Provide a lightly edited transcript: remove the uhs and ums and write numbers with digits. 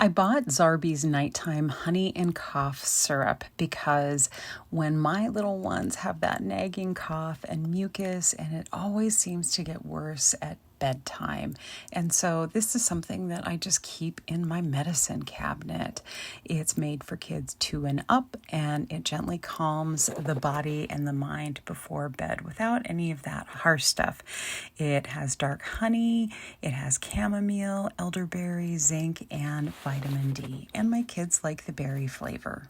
I bought Zarbee's nighttime honey and cough syrup because when my little ones have that nagging cough and mucus, and it always seems to get worse at bedtime. And so this is something that I just keep in my medicine cabinet. It's made for kids 2 and up, and it gently calms the body and the mind before bed without any of that harsh stuff. It has dark honey, it has chamomile, elderberry, zinc, and vitamin D. And my kids like the berry flavor.